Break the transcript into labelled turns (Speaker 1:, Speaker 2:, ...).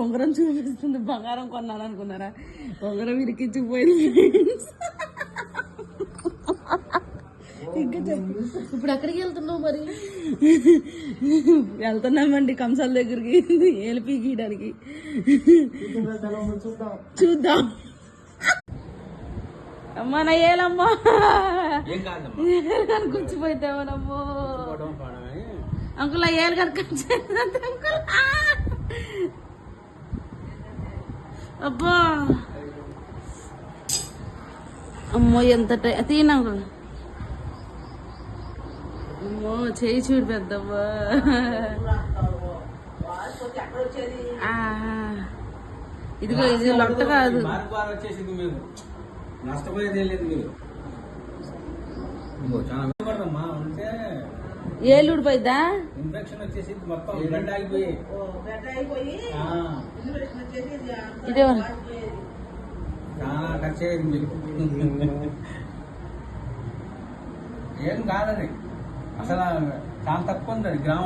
Speaker 1: ఉంగరం చూపిస్తుంది. బంగారం కొన్నాను అనుకున్నారా? ఉంగరం ఇరికించిపోయింది ఫ్రెండ్స్. ఇంకా ఇప్పుడు ఎక్కడికి వెళ్తున్నావు మరి? వెళ్తున్నామండి కంసాల దగ్గరికి ఏలిపి గీయడానికి. చూద్దాం. అమ్మా నా ఏలమ్మా కూర్చిపోతామనమ్మో. అంకుల్ ఆ ఏలు కనుక అంకుల్. అబ్బా అమ్మో ఎంత తీన అంకుల్. అమ్మో చేయి చూడు పెద్దమ్మా. ఇదిగో ఇది లొట్ట కాదు.
Speaker 2: నష్టపోయేది లేదు మీరు.
Speaker 1: ఏళ్ళు ఊడిపోయిద్దా?
Speaker 2: ఇన్ఫెక్షన్ వచ్చేసి మొత్తం బ్లడ్ ఆగిపోయి
Speaker 1: ఇదే
Speaker 2: చాలా ఖర్చు అయ్యేది మీకు. ఏం కాదని అసలు చాలా తక్కువ ఉంది గ్రామం.